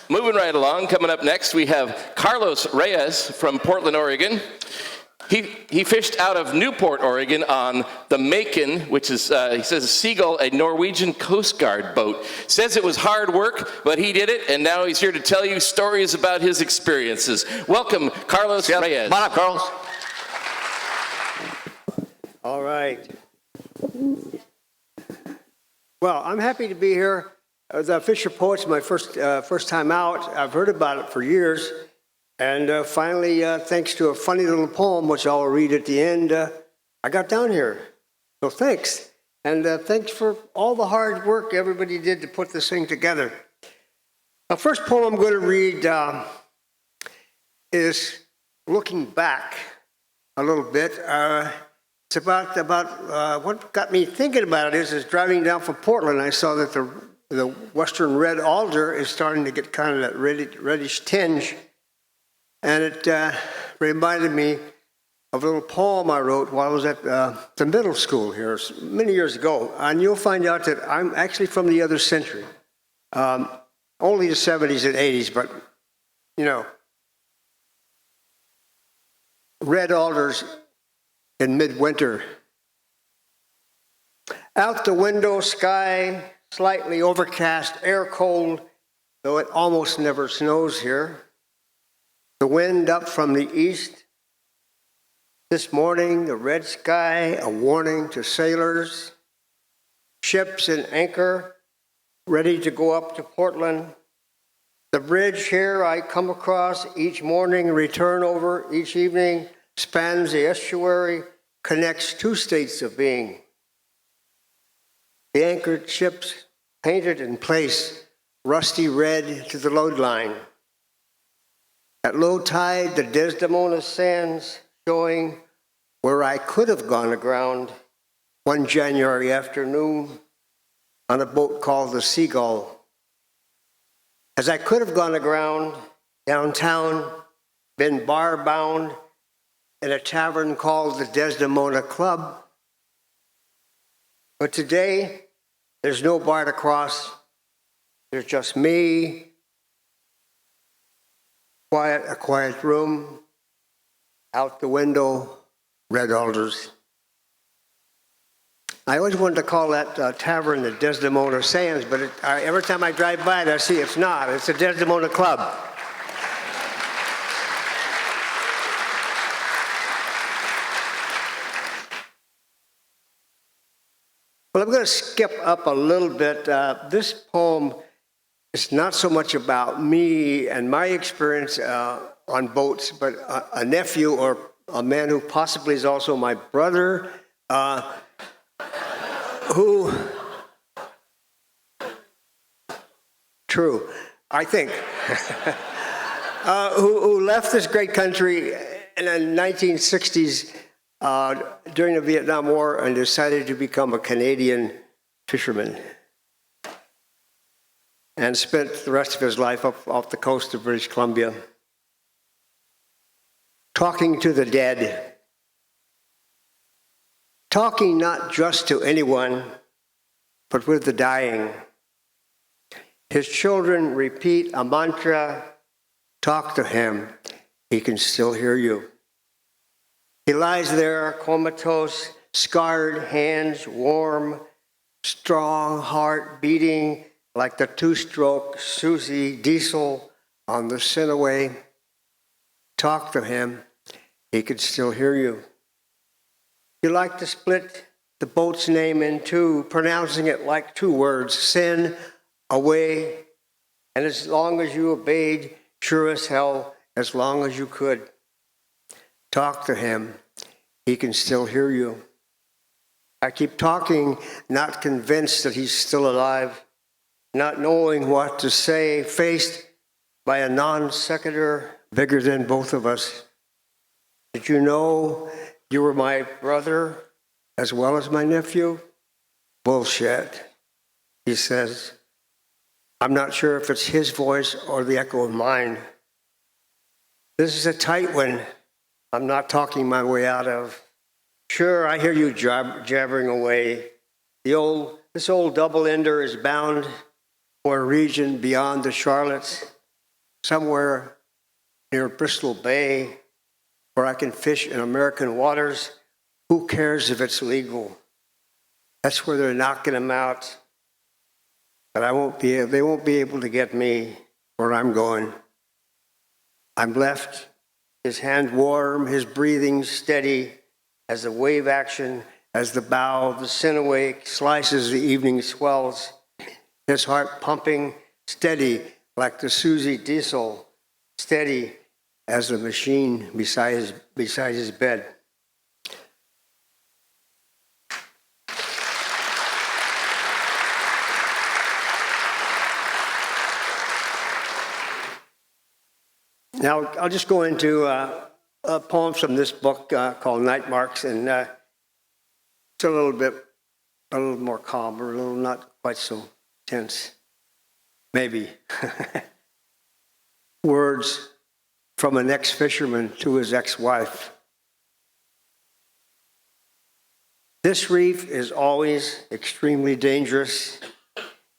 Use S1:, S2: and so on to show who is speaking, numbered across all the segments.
S1: Moving right along, coming up next, we have Carlos Reyes from Portland, Oregon. He fished out of Newport, Oregon on the Macon, which is, he says, Seagull, a Norwegian Coast Guard boat. Says it was hard work, but he did it, and now he's here to tell you stories about his experiences. Welcome, Carlos Reyes.
S2: Come on up, Carlos.
S3: All right. Well, I'm happy to be here. The FisherPoetry, my first time out. I've heard about it for years. And finally, thanks to a funny little poem, which I'll read at the end, I got down here. So thanks. And thanks for all the hard work everybody did to put this thing together. The first poem I'm going to read is looking back a little bit. It's about what got me thinking about it is driving down from Portland, I saw that the western red alder is starting to get kind of that reddish tinge. And it reminded me of a little poem I wrote while I was at the middle school here many years ago. And you'll find out that I'm actually from the other century. Only the 70s and 80s, but, you know, red alders in midwinter. Out the window, sky slightly overcast, air cold, though it almost never snows here. The wind up from the east. This morning, the red sky, a warning to sailors. Ships in anchor, ready to go up to Portland. The bridge here I come across each morning, return over each evening, spans the estuary, connects two states of being. The anchored ships painted in place, rusty red to the load line. At low tide, the Desdemona sands showing where I could have gone aground one January afternoon on a boat called the Seagull. As I could have gone aground downtown, been bar-bound in a tavern called the Desdemona Club. But today, there's no bar to cross. There's just me, a quiet room, out the window, red alders. I always wanted to call that tavern the Desdemona Sands, but every time I drive by it, I see it's not. It's the Desdemona Club. Well, I'm going to skip up a little bit. This poem is not so much about me and my experience on boats, but a nephew or a man who possibly is also my brother, who, true, I think, who left this great country in the 1960s during the Vietnam War and decided to become a Canadian fisherman and spent the rest of his life up off the coast of British Columbia, talking to the dead, talking not just to anyone, but with the dying. His children repeat a mantra, talk to him, he can still hear you. He lies there comatose, scarred hands warm, strong heart beating like the two-stroke Susie diesel on the Sinaway. Talk to him, he could still hear you. You like to split the boat's name in two, pronouncing it like two words, sin, away, and as long as you obeyed, sure as hell, as long as you could. Talk to him, he can still hear you. I keep talking, not convinced that he's still alive, not knowing what to say, faced by a non sequitur bigger than both of us. Did you know you were my brother as well as my nephew? Bullshit, he says. I'm not sure if it's his voice or the echo of mine. This is a tight one I'm not talking my way out of. Sure, I hear you jabbering away. This old double-ender is bound or a region beyond the Charlottes, somewhere near Bristol Bay, where I can fish in American waters. Who cares if it's legal? That's where they're knocking them out. But they won't be able to get me where I'm going. I'm left, his hand warm, his breathing steady, as the wave action, as the bow of the Cinnawake slices the evening swells, his heart pumping steady like the Susie Diesel, steady as the machine beside his bed. Now, I'll just go into a poem from this book called Night Marks, and it's a little more calm, or a little not quite so tense, maybe. Words from an ex-fisherman to his ex-wife. This reef is always extremely dangerous,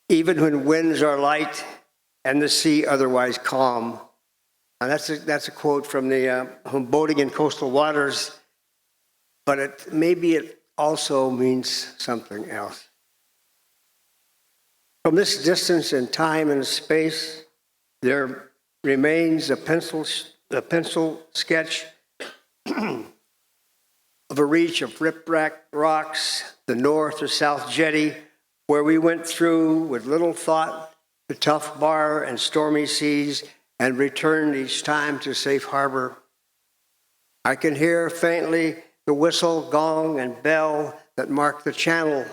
S3: even when winds are light and the sea otherwise calm. And that's a quote from boating in coastal waters, but maybe it also means something else. From this distance in time and space, there remains a pencil sketch of a reach of riprap rocks, the north or south jetty, where we went through with little thought the tough bar and stormy seas, and returned each time to safe harbor. I can hear faintly the whistle, gong, and bell that mark the channel.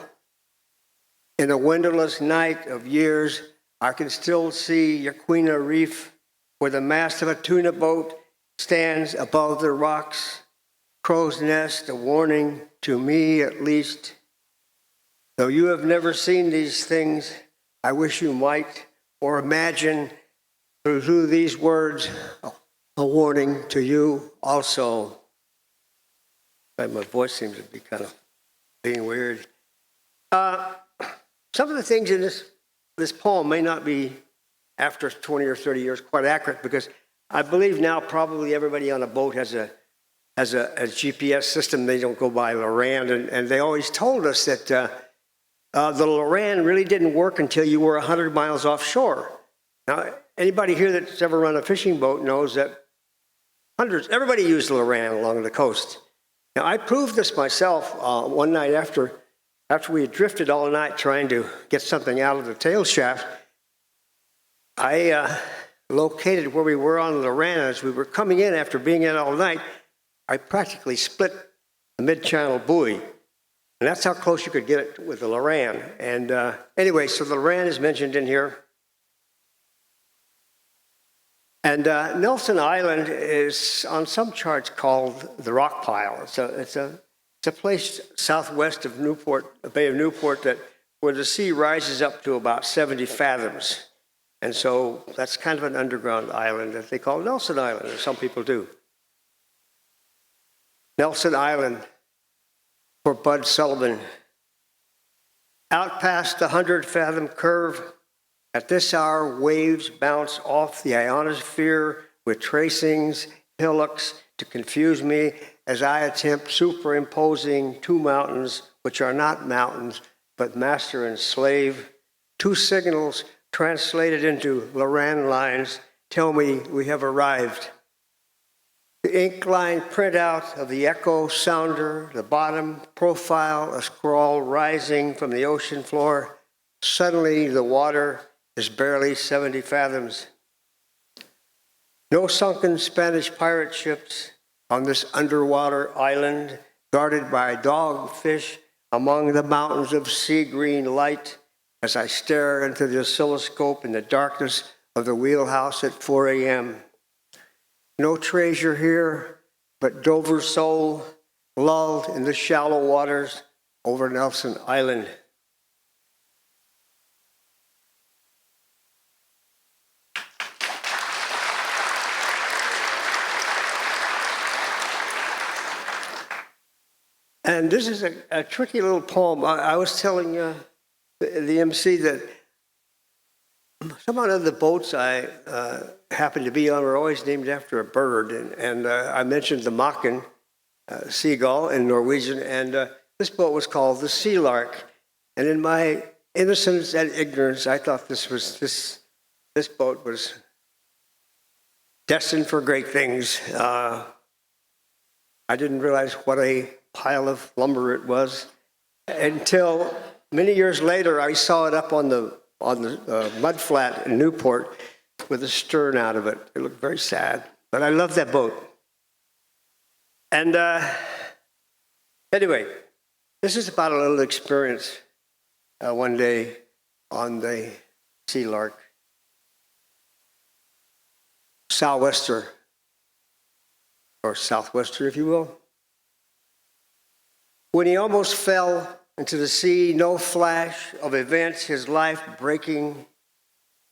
S3: In a windowless night of years, I can still see Yaquina Reef, where the mast of a tuna boat stands above the rocks. Crow's Nest, a warning to me at least. Though you have never seen these things, I wish you might, or imagine through these words, a warning to you also. My voice seems to be kind of being weird. Some of the things in this poem may not be, after 20 or 30 years, quite accurate, because I believe now probably everybody on a boat has a GPS system. They don't go by Loran, and they always told us that the Loran really didn't work until you were 100 miles offshore. Now, anybody here that's ever run a fishing boat knows that everybody used Loran along the coast. Now, I proved this myself one night after we had drifted all night trying to get something out of the tail shaft. I located where we were on Loran. As we were coming in after being in all night, I practically split the mid-channel buoy. And that's how close you could get it with the Loran. And anyway, so the Loran is mentioned in here. And Nelson Island is on some charts called the Rock Pile. It's a place southwest of Newport, the Bay of Newport, where the sea rises up to about 70 fathoms. And so that's kind of an underground island that they call Nelson Island, or some people do. Nelson Island for Bud Sullivan. Out past the 100-fathom curve, at this hour, waves bounce off the ionosphere with tracings, hillocks to confuse me as I attempt superimposing two mountains, which are not mountains, but master and slave. Two signals translated into Loran lines tell me we have arrived. The ink line printout of the echo sounder, the bottom profile, a scrawl rising from the ocean floor. Suddenly the water is barely 70 fathoms. No sunken Spanish pirate ships on this underwater island, guarded by dogfish among the mountains of sea green light, as I stare into the oscilloscope in the darkness of the wheelhouse at 4 a.m. No treasure here, but Dover soul, lulled in the shallow waters over Nelson Island. And this is a tricky little poem. I was telling the MC that Some of the boats I happened to be on were always named after a bird, and I mentioned the Maken seagull in Norwegian, and this boat was called the Sea Lark. And in my innocence and ignorance, I thought this boat was destined for great things. I didn't realize what a pile of lumber it was until many years later. I saw it up on the mud flat in Newport with a stern out of it. It looked very sad, but I love that boat. And anyway, this is about a little experience one day on the Sea Lark. Southwester, or southwester, if you will. When he almost fell into the sea, no flash of events, his life breaking.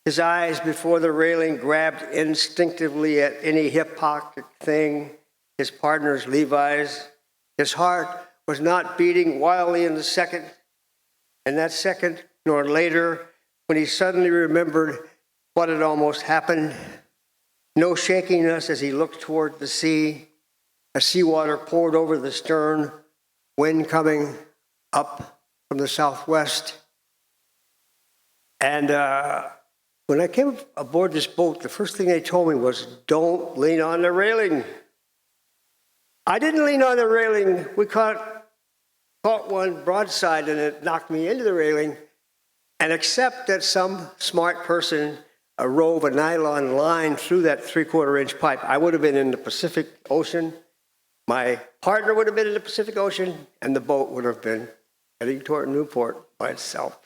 S3: His eyes before the railing grabbed instinctively at any hip-pocket thing, his partner's Levi's. His heart was not beating wildly in the second, and that second, nor later, when he suddenly remembered what had almost happened. No shakiness as he looked toward the sea. As seawater poured over the stern, wind coming up from the southwest. And when I came aboard this boat, the first thing they told me was, don't lean on the railing. I didn't lean on the railing. We caught one broadside and it knocked me into the railing. And except that some smart person rove a nylon line through that 3/4-inch pipe, I would have been in the Pacific Ocean. My partner would have been in the Pacific Ocean, and the boat would have been heading toward Newport by itself.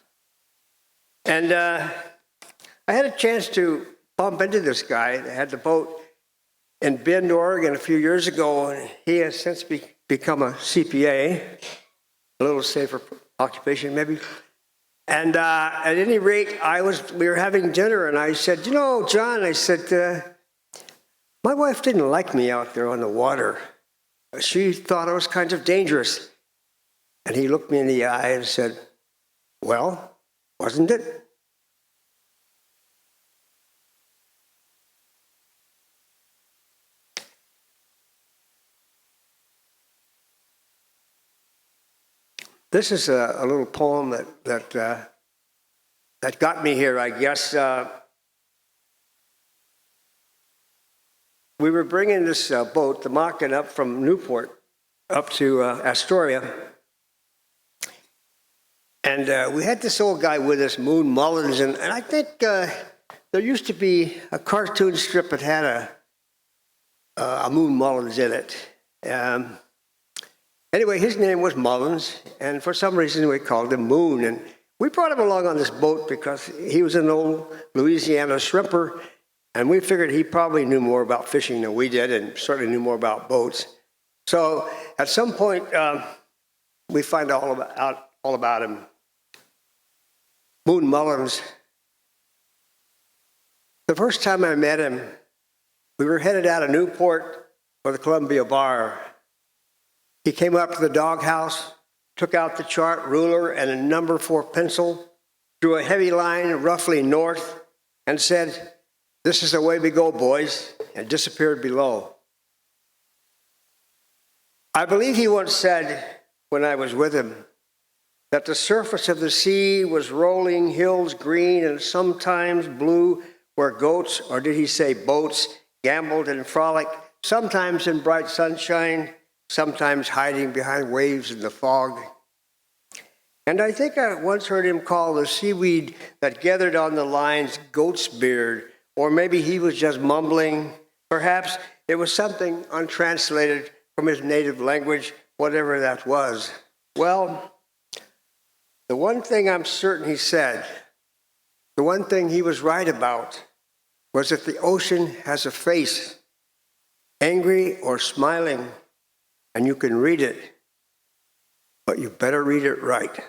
S3: And I had a chance to bump into this guy that had the boat in Bend, Oregon a few years ago, and he has since become a CPA, a little safer occupation maybe. And at any rate, we were having dinner, and I said, John, I said, my wife didn't like me out there on the water. She thought I was kind of dangerous. And he looked me in the eye and said, well, wasn't it? This is a little poem that got me here, I guess. We were bringing this boat, the Maken, up from Newport up to Astoria. And we had this old guy with us, Moon Mullins, and I think there used to be a cartoon strip that had a Moon Mullins in it. Anyway, his name was Mullins, and for some reason we called him Moon. And we brought him along on this boat because he was an old Louisiana shrimper, and we figured he probably knew more about fishing than we did, and certainly knew more about boats. So at some point, we find out all about him. Moon Mullins. The first time I met him, we were headed out of Newport for the Columbia Bar. He came up to the doghouse, took out the chart, ruler, and a number 4 pencil, drew a heavy line roughly north, and said, "This is the way we go, boys," and disappeared below. I believe he once said, when I was with him, that the surface of the sea was rolling hills green and sometimes blue, where goats, or did he say boats, gambled and frolicked, sometimes in bright sunshine, sometimes hiding behind waves in the fog. And I think I once heard him call the seaweed that gathered on the lines goat's beard, or maybe he was just mumbling. Perhaps it was something untranslated from his native language, whatever that was. Well, the one thing I'm certain he said, the one thing he was right about, was that the ocean has a face, angry or smiling, and you can read it, but you better read it right.